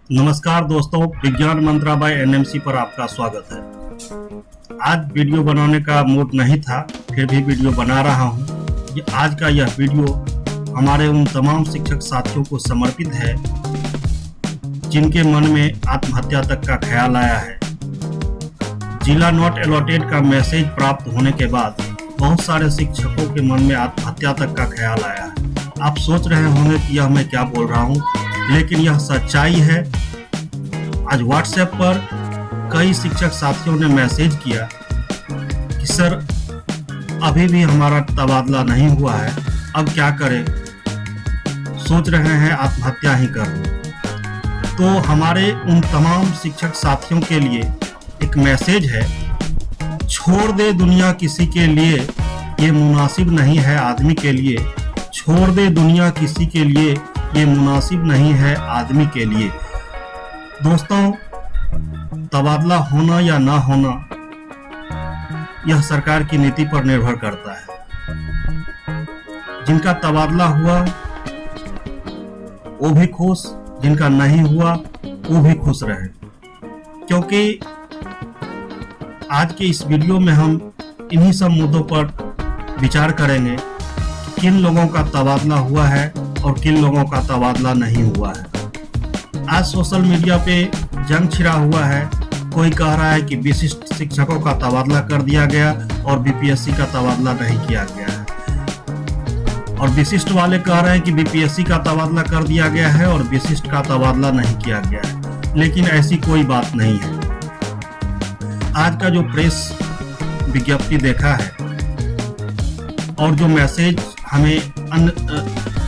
नमस्कार दोस्तों, विज्ञान मंत्रा बाय एनएमसी पर आपका स्वागत है। आज वीडियो बनाने का मूड नहीं था, फिर भी वीडियो बना रहा हूँ। आज का यह वीडियो हमारे उन तमाम शिक्षक साथियों को समर्पित है जिनके मन में आत्महत्या तक का ख्याल आया है। जिला नॉट अलॉटेड का मैसेज प्राप्त होने के बाद बहुत सारे शिक्षकों के मन में आत्महत्या तक का ख्याल आया है। आप सोच रहे होंगे कि यह मैं क्या बोल रहा हूँ, लेकिन यह सच्चाई है। आज व्हाट्सएप पर कई शिक्षक साथियों ने मैसेज किया कि सर अभी भी हमारा तबादला नहीं हुआ है, अब क्या करें, सोच रहे हैं आत्महत्या ही कर लें। तो हमारे उन तमाम शिक्षक साथियों के लिए एक मैसेज है, छोड़ दे दुनिया किसी के लिए, ये मुनासिब नहीं है आदमी के लिए। छोड़ दे दुनिया किसी के लिए, ये मुनासिब नहीं है आदमी के लिए। दोस्तों, तबादला होना या ना होना यह सरकार की नीति पर निर्भर करता है। जिनका तबादला हुआ वो भी खुश, जिनका नहीं हुआ वो भी खुश रहे। क्योंकि आज के इस वीडियो में हम इन्हीं सब मुद्दों पर विचार करेंगे कि किन लोगों का तबादला हुआ है और किन लोगों का तबादला नहीं हुआ है। आज सोशल मीडिया पे जंग छिड़ा हुआ है। कोई कह रहा है कि विशिष्ट शिक्षकों का तबादला कर दिया गया और बीपीएससी का तबादला नहीं किया गया है, और विशिष्ट वाले कह रहे हैं कि बीपीएससी का तबादला कर दिया गया है और विशिष्ट का तबादला नहीं किया गया है। लेकिन ऐसी कोई बात नहीं है। आज का जो प्रेस विज्ञप्ति देखा है और जो मैसेज हमें अन्य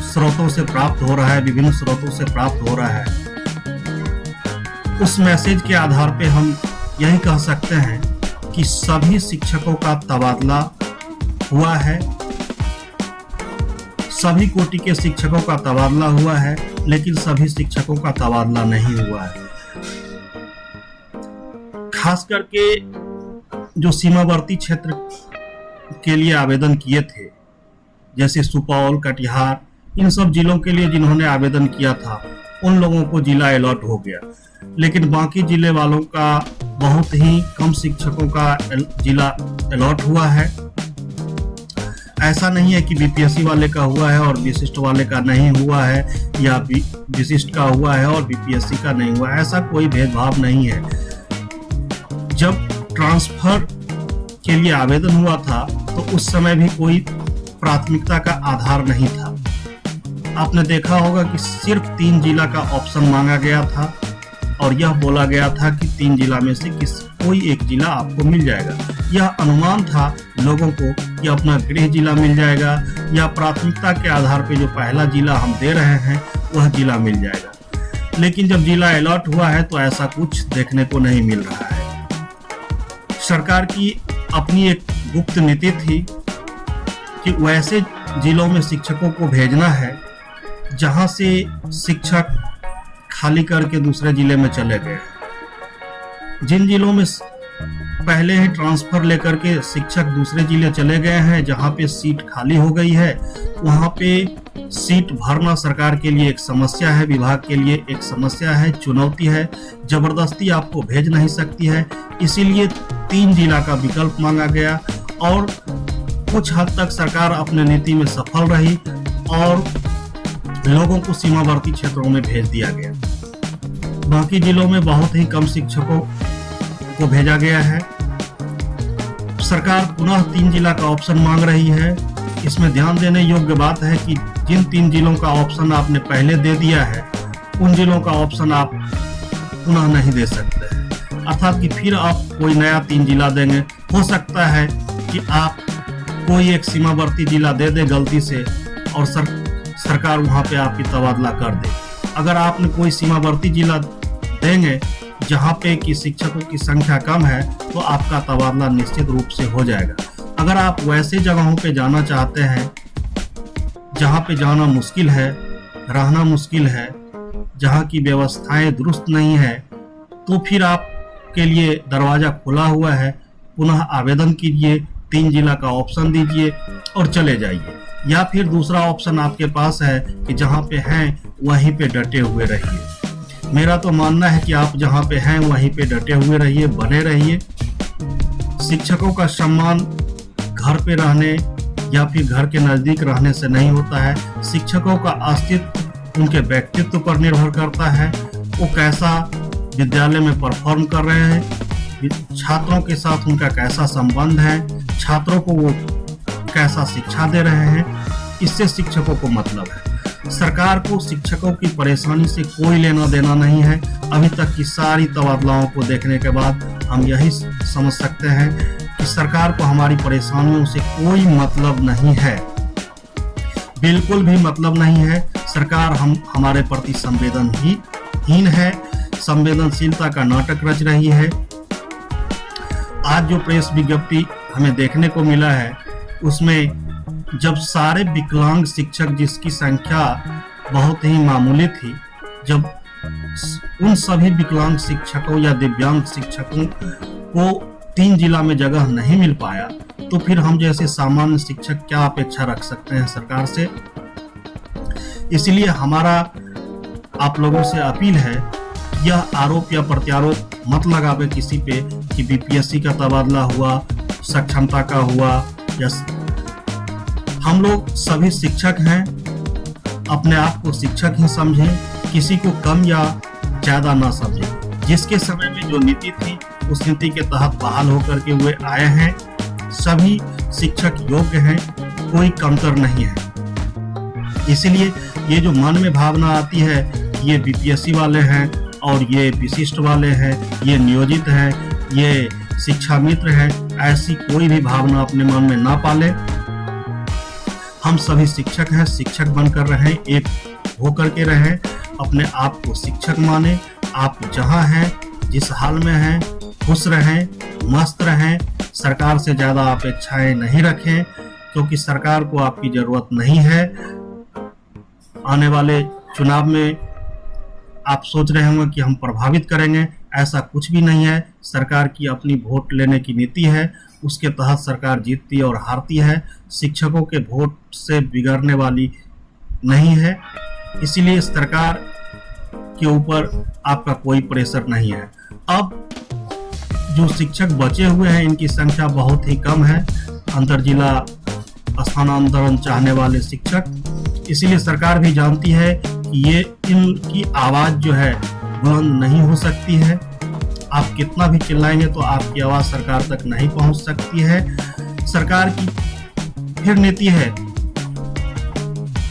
स्रोतों से प्राप्त हो रहा है, विभिन्न स्रोतों से प्राप्त हो रहा है, उस मैसेज के आधार पे हम यही कह सकते हैं कि सभी शिक्षकों का तबादला हुआ है, सभी कोटि के शिक्षकों का तबादला हुआ है, लेकिन सभी शिक्षकों का तबादला नहीं हुआ है। खास करके जो सीमावर्ती क्षेत्र के लिए आवेदन किए थे, जैसे सुपौल, कटिहार, इन सब जिलों के लिए जिन्होंने आवेदन किया था उन लोगों को जिला अलॉट हो गया। लेकिन बाकी जिले वालों का बहुत ही कम शिक्षकों का जिला अलॉट हुआ है। ऐसा नहीं है कि बीपीएससी वाले का हुआ है और विशिष्ट वाले का नहीं हुआ है, या विशिष्ट का हुआ है और बीपीएससी का नहीं हुआ है। ऐसा कोई भेदभाव नहीं है। जब ट्रांसफर के लिए आवेदन हुआ था तो उस समय भी कोई प्राथमिकता का आधार नहीं था। आपने देखा होगा कि सिर्फ 3 जिला का ऑप्शन मांगा गया था और यह बोला गया था कि 3 जिला में से कोई एक जिला आपको मिल जाएगा। यह अनुमान था लोगों को कि अपना गृह जिला मिल जाएगा, या प्राथमिकता के आधार पर जो पहला जिला हम दे रहे हैं वह जिला मिल जाएगा। लेकिन जब जिला अलॉट हुआ है तो ऐसा कुछ देखने को नहीं मिल रहा है। सरकार की अपनी एक गुप्त नीति थी कि वैसे जिलों में शिक्षकों को भेजना है जहां से शिक्षक खाली करके दूसरे जिले में चले गए। जिन जिलों में पहले ही ट्रांसफर लेकर के शिक्षक दूसरे जिले चले गए हैं, जहां पे सीट खाली हो गई है, वहां पे सीट भरना सरकार के लिए एक समस्या है, विभाग के लिए एक समस्या है, चुनौती है। जबरदस्ती आपको भेज नहीं सकती है, इसीलिए 3 जिला का विकल्प मांगा गया और कुछ हद तक सरकार अपने नीति में सफल रही और लोगों को सीमावर्ती क्षेत्रों में भेज दिया गया। बाकी जिलों में बहुत ही कम शिक्षकों को भेजा गया है। सरकार पुनः 3 जिला का ऑप्शन मांग रही है। इसमें ध्यान देने योग्य बात है कि जिन 3 जिलों का ऑप्शन आपने पहले दे दिया है, उन जिलों का ऑप्शन आप पुनः नहीं दे सकते हैं। अर्थात कि फिर आप कोई नया 3 जिला देंगे। हो सकता है कि आप कोई एक सीमावर्ती जिला दे दे गलती से और सरकार वहां पे आपकी तबादला कर दे। अगर आपने कोई सीमावर्ती जिला देंगे जहां पे कि शिक्षकों की संख्या कम है, तो आपका तबादला निश्चित रूप से हो जाएगा। अगर आप वैसे जगहों पे जाना चाहते हैं जहां पे जाना मुश्किल है, रहना मुश्किल है, जहां की व्यवस्थाएं दुरुस्त नहीं है, तो फिर आपके लिए दरवाजा खुला हुआ है। पुनः आवेदन कीजिए, 3 जिला का ऑप्शन दीजिए और चले जाइए। या फिर दूसरा ऑप्शन आपके पास है कि जहां पे हैं वहीं पे डटे हुए रहिए। मेरा तो मानना है कि आप जहाँ पे हैं वहीं पे डटे हुए रहिए, बने रहिए। शिक्षकों का सम्मान घर पे रहने या फिर घर के नज़दीक रहने से नहीं होता है। शिक्षकों का अस्तित्व उनके व्यक्तित्व पर निर्भर करता है, वो कैसा विद्यालय में परफॉर्म कर रहे हैं, छात्रों के साथ उनका कैसा संबंध है, छात्रों को वो कैसा शिक्षा दे रहे हैं, इससे शिक्षकों को मतलब है। सरकार को शिक्षकों की परेशानी से कोई लेना देना नहीं है। अभी तक की सारी तबादलाओं को देखने के बाद हम यही समझ सकते हैं कि सरकार को हमारी परेशानियों से कोई मतलब नहीं है, बिल्कुल भी मतलब नहीं है। सरकार हमारे प्रति संवेदनहीन है, संवेदनशीलता का नाटक रच रही है। आज जो प्रेस विज्ञप्ति हमें देखने को मिला है उसमें जब सारे विकलांग शिक्षक, जिसकी संख्या बहुत ही मामूली थी, जब उन सभी विकलांग शिक्षकों या दिव्यांग शिक्षकों को 3 जिला में जगह नहीं मिल पाया, तो फिर हम जैसे सामान्य शिक्षक क्या अपेक्षा रख सकते हैं सरकार से। इसलिए हमारा आप लोगों से अपील है, यह आरोप या प्रत्यारोप मत लगावे किसी पे कि बीपीएससी का तबादला हुआ, सक्षमता का हुआ, या हम लोग सभी शिक्षक हैं, अपने आप को शिक्षक ही समझें, किसी को कम या ज्यादा ना समझें। जिसके समय में जो नीति थी उस नीति के तहत बहाल होकर के वे आए हैं। सभी शिक्षक योग्य हैं, कोई कमतर नहीं है। इसलिए ये जो मन में भावना आती है कि ये बीपीएससी वाले हैं और ये विशिष्ट वाले हैं, ये नियोजित हैं, ये शिक्षा मित्र हैं, ऐसी कोई भी भावना अपने मन में ना पाले। हम सभी शिक्षक हैं, शिक्षक बनकर रहें, एक होकर के रहें, अपने आप को शिक्षक माने। आप जहां हैं, जिस हाल में हैं, खुश रहें, मस्त रहें, सरकार से ज़्यादा अपेक्षाएं नहीं रखें, क्योंकि सरकार को आपकी ज़रूरत नहीं है। आने वाले चुनाव में आप सोच रहे होंगे कि हम प्रभावित करेंगे, ऐसा कुछ भी नहीं है। सरकार की अपनी वोट लेने की नीति है, उसके तहत सरकार जीतती और हारती है, शिक्षकों के वोट से बिगड़ने वाली नहीं है। इसीलिए सरकार के ऊपर आपका कोई प्रेशर नहीं है। अब जो शिक्षक बचे हुए हैं इनकी संख्या बहुत ही कम है, अंतर जिला स्थानांतरण चाहने वाले शिक्षक। इसीलिए सरकार भी जानती है कि ये इनकी आवाज़ जो है बुलंद नहीं हो सकती है। आप कितना भी चिल्लाएंगे तो आपकी आवाज़ सरकार तक नहीं पहुंच सकती है। सरकार की फिर नीति है,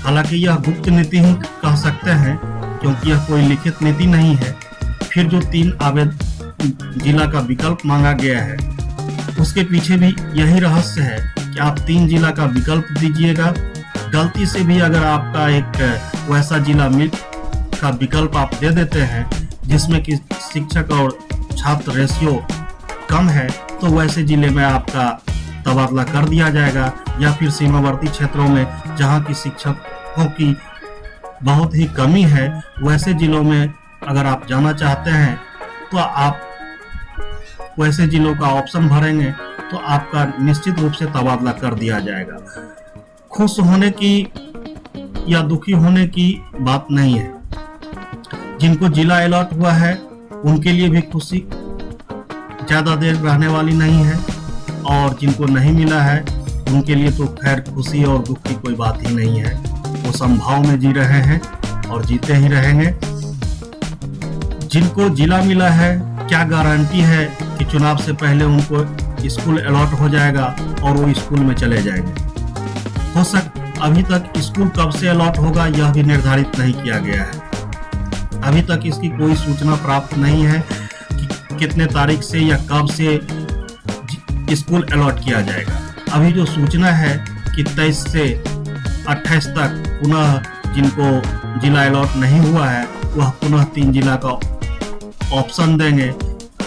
हालांकि यह गुप्त नीति ही कह सकते हैं क्योंकि यह कोई लिखित नीति नहीं है। फिर जो 3 जिला का विकल्प मांगा गया है उसके पीछे भी यही रहस्य है कि आप 3 जिला का विकल्प दीजिएगा। गलती से भी अगर आपका एक वैसा जिला का विकल्प आप दे देते हैं जिसमें कि शिक्षक और छात्र रेशियो कम है, तो वैसे जिले में आपका तबादला कर दिया जाएगा। या फिर सीमावर्ती क्षेत्रों में जहां की शिक्षकों की बहुत ही कमी है, वैसे जिलों में अगर आप जाना चाहते हैं तो आप वैसे जिलों का ऑप्शन भरेंगे तो आपका निश्चित रूप से तबादला कर दिया जाएगा। खुश होने की या दुखी होने की बात नहीं है। जिनको जिला अलॉट हुआ है उनके लिए भी खुशी ज़्यादा देर रहने वाली नहीं है, और जिनको नहीं मिला है उनके लिए तो खैर खुशी और दुख की कोई बात ही नहीं है। वो संभाव में जी रहे हैं और जीते ही रहेंगे। जिनको जिला मिला है, क्या गारंटी है कि चुनाव से पहले उनको स्कूल अलॉट हो जाएगा और वो स्कूल में चले जाएंगे? हो अभी तक स्कूल कब से अलॉट होगा यह भी निर्धारित नहीं किया गया है। अभी तक इसकी कोई सूचना प्राप्त नहीं है कि कितने तारीख से या कब से स्कूल अलॉट किया जाएगा। अभी जो सूचना है कि 23 से 28 तक पुनः जिनको जिला अलॉट नहीं हुआ है वह पुनः 3 जिला का ऑप्शन देंगे,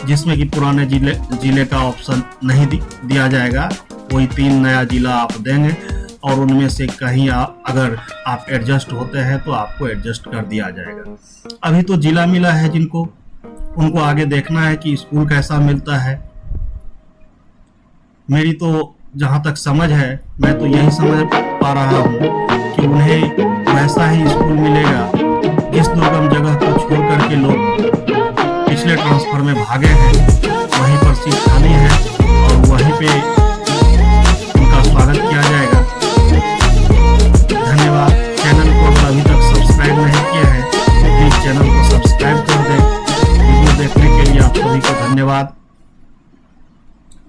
जिसमें कि पुराने जिले का ऑप्शन नहीं दिया जाएगा। कोई 3 नया जिला आप देंगे और उनमें से कहीं अगर आप एडजस्ट होते हैं तो आपको एडजस्ट कर दिया जाएगा। अभी तो जिला मिला है जिनको, उनको आगे देखना है कि स्कूल कैसा मिलता है। मेरी तो जहाँ तक समझ है, मैं तो यही समझ पा रहा हूँ कि उन्हें वैसा ही स्कूल मिलेगा जिस दुर्गम जगह को छोड़ करके लोग आगे हैं।